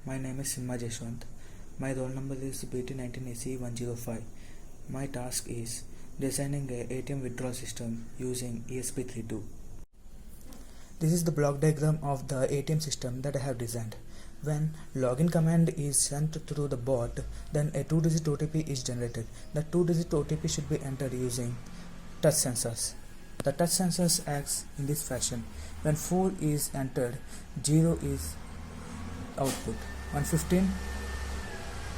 My name is Simha Jashwant. My roll number is BT19AC105. My task is designing a ATM withdrawal system using ESP32. This is the block diagram of the ATM system that I have designed. When login command is sent through the bot, then a 2-digit OTP is generated. The 2-digit OTP should be entered using touch sensors. The touch sensors acts in this fashion. When 4 is entered, 0 is output. 115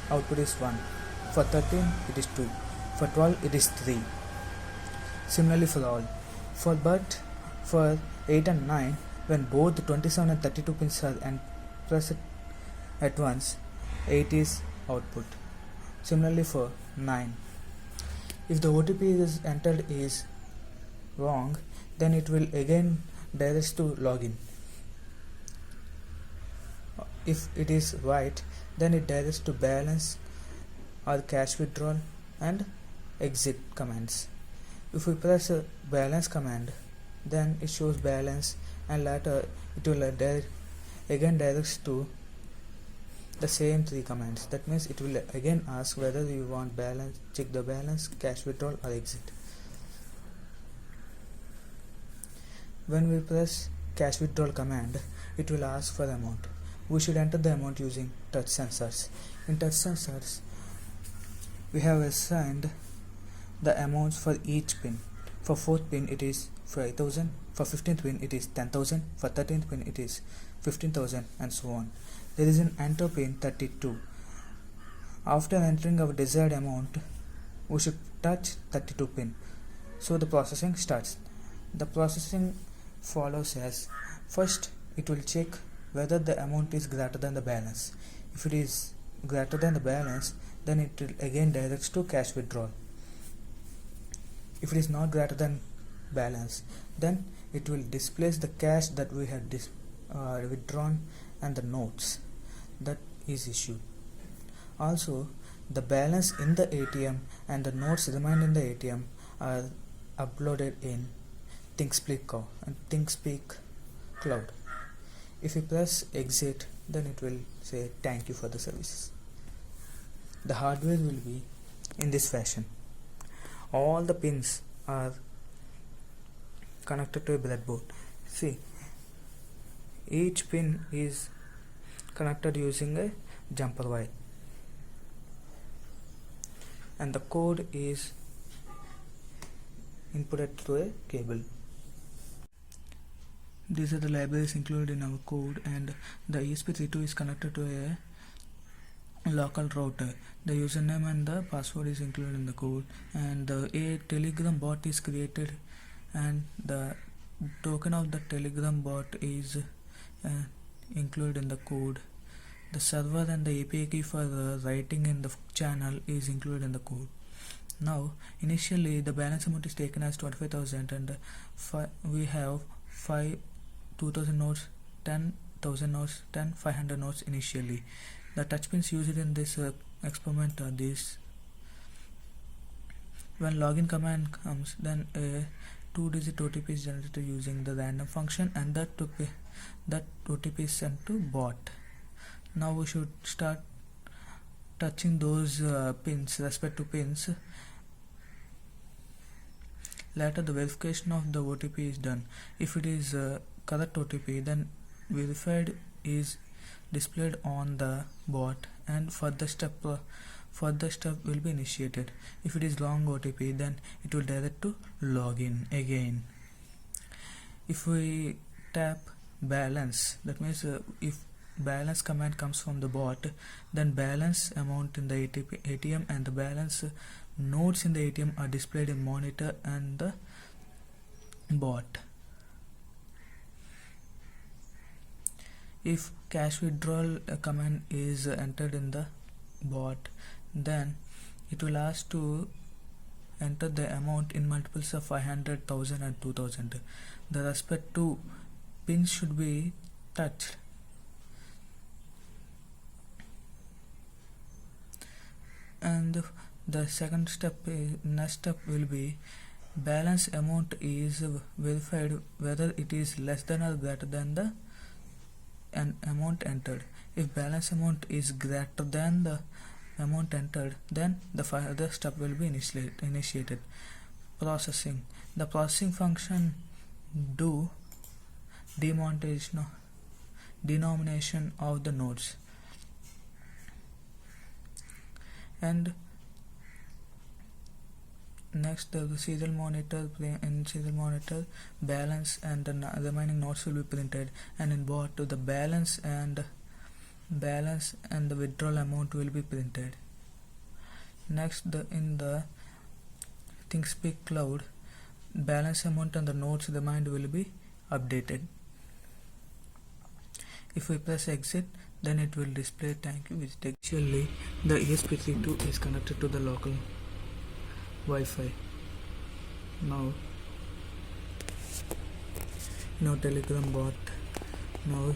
output is 1. For 13 it is 2. For 12 it is 3. Similarly for all. For 8 and 9, when both 27 and 32 pins are pressed at once, 8 is output. Similarly for 9. If the OTP is entered is wrong, then it will again direct to login. If it is right, then it directs to balance or cash withdrawal and exit commands. If we press a balance command, then it shows balance, and later it will again directs to the same 3 commands. That means it will again ask whether you want balance, check the balance, cash withdrawal or exit. When we press cash withdrawal command, it will ask for amount. We should enter the amount using touch sensors. In touch sensors, we have assigned the amounts for each pin. For 4th pin it is 5,000, for 15th pin it is 10,000, for 13th pin it is 15,000, and so on. There is an enter pin 32. After entering our desired amount, we should touch 32 pin. So the processing starts. The processing follows as: first it will check whether the amount is greater than the balance. If it is greater than the balance, then it will again directs to cash withdrawal. If it is not greater than balance, then it will displace the cash that we had withdrawn and the notes that is issued. Also, the balance in the ATM and the notes remained in the ATM are uploaded in ThinkSpeak Cloud. If you press exit, then it will say thank you for the services. The hardware will be in this fashion. All the pins are connected to a breadboard. See, each pin is connected using a jumper wire, and the code is inputted through a cable. These are the libraries included in our code, and the ESP32 is connected to a local router. The username and the password is included in the code, and a Telegram bot is created, and the token of the Telegram bot is included in the code. The server and the API key for writing in the channel is included in the code. Now, initially the balance amount is taken as 25,000, and we have 2,000 notes, 10,000 notes, 500 notes initially. The touch pins used in this experiment are these. When login command comes, then a 2-digit OTP is generated using the random function, and that OTP is sent to bot. Now we should start touching those pins, respective pins. Later the verification of the OTP is done. If it is correct OTP, then verified is displayed on the bot, and further step will be initiated. If it is wrong OTP, then it will direct to login again. If we tap balance, that means if balance command comes from the bot, then balance amount in the ATM and the balance nodes in the ATM are displayed in monitor and the bot. If cash withdrawal command is entered in the bot, then it will ask to enter the amount in multiples of 500, 1000 and 2000. The respective pins should be touched. And the next step will be balance amount is verified whether it is less than or greater than the amount entered. If balance amount is greater than the amount entered, then the further step will be initiated. Processing. The processing function do denomination of the nodes, and next the serial monitor balance and the remaining nodes will be printed, and in bot the balance and the withdrawal amount will be printed. Next in the ThingSpeak cloud, balance amount and the nodes remained will be updated. If we press exit, then it will display thank you visit. Actually, the ESP32 is connected to the local Wi-Fi. Now in our Telegram bot, now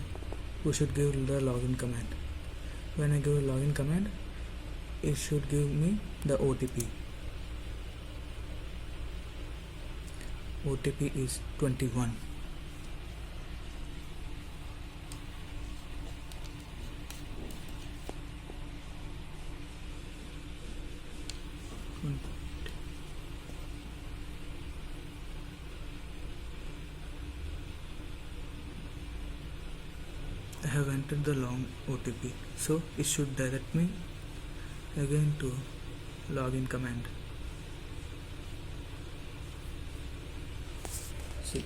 we should give the login command. When I give a login command, it should give me the OTP. OTP is 21. I have entered the long OTP, so it should direct me again to login command. See,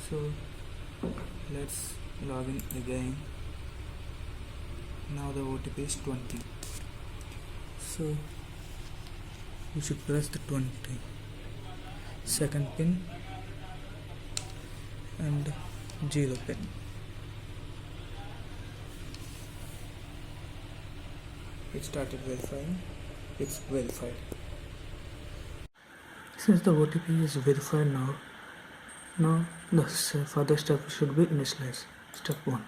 so let's login again. Now the OTP is 20, so you should press the 20 second pin and 0 pin. It started verifying. It's verified. Since the OTP is verified now the further step should be initialized. Step 1.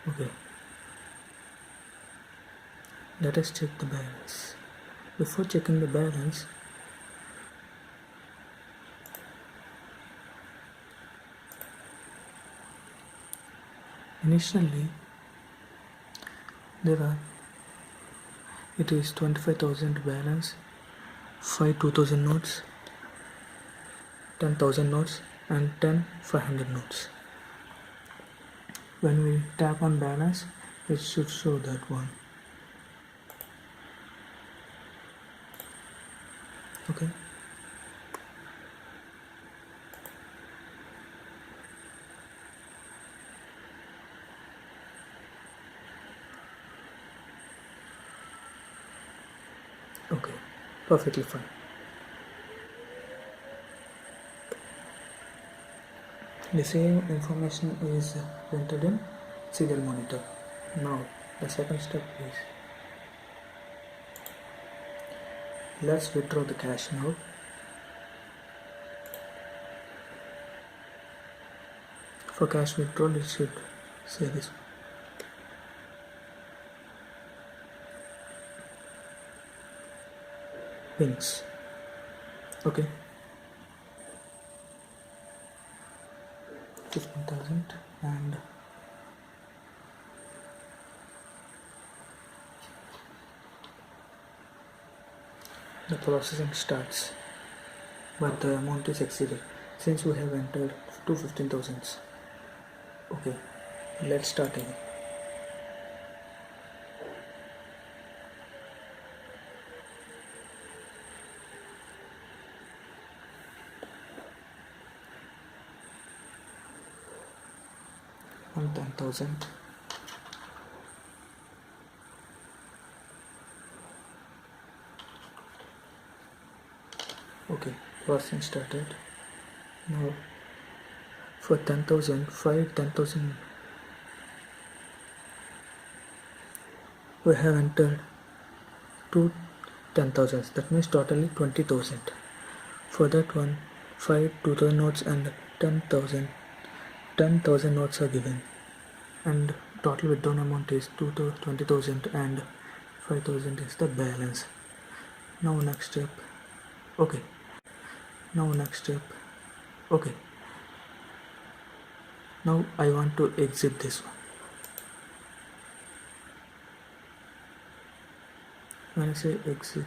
Okay. Let us check the balance. Before checking the balance, initially it is 25,000 balance, 2,000 nodes, 10,000 nodes, and 500 nodes. When we tap on balance, it should show that one. Okay. Okay, perfectly fine. The same information is entered in serial monitor. Now the second step is, let's withdraw the cash now. For cash withdrawal, it should say this. Pins. Okay. 15,000 and the processing starts, but the amount is exceeded since we have entered 15,000s. Okay, let's start again. On 10,000. Okay, processing started. Now for 10,000, 10,000 we have entered 10,000s. That means totally 20,000. For that one, 2,000 notes and 10,000 notes are given, and total withdrawn amount is 20,000 and 5,000 is the balance. Now next step. Okay. Now next step. Okay. Now I want to exit this one. When I say exit,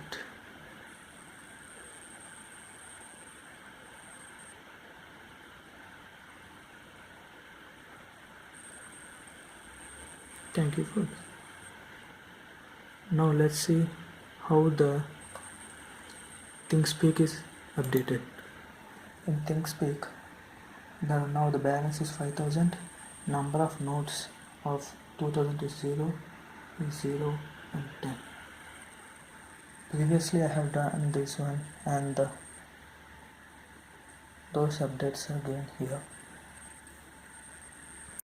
thank you for. Now let's see how the ThinkSpeak is updated. In ThinkSpeak, now the balance is 5000. Number of nodes of 2000 is 0, and 10. Previously I have done this one, and those updates are given here.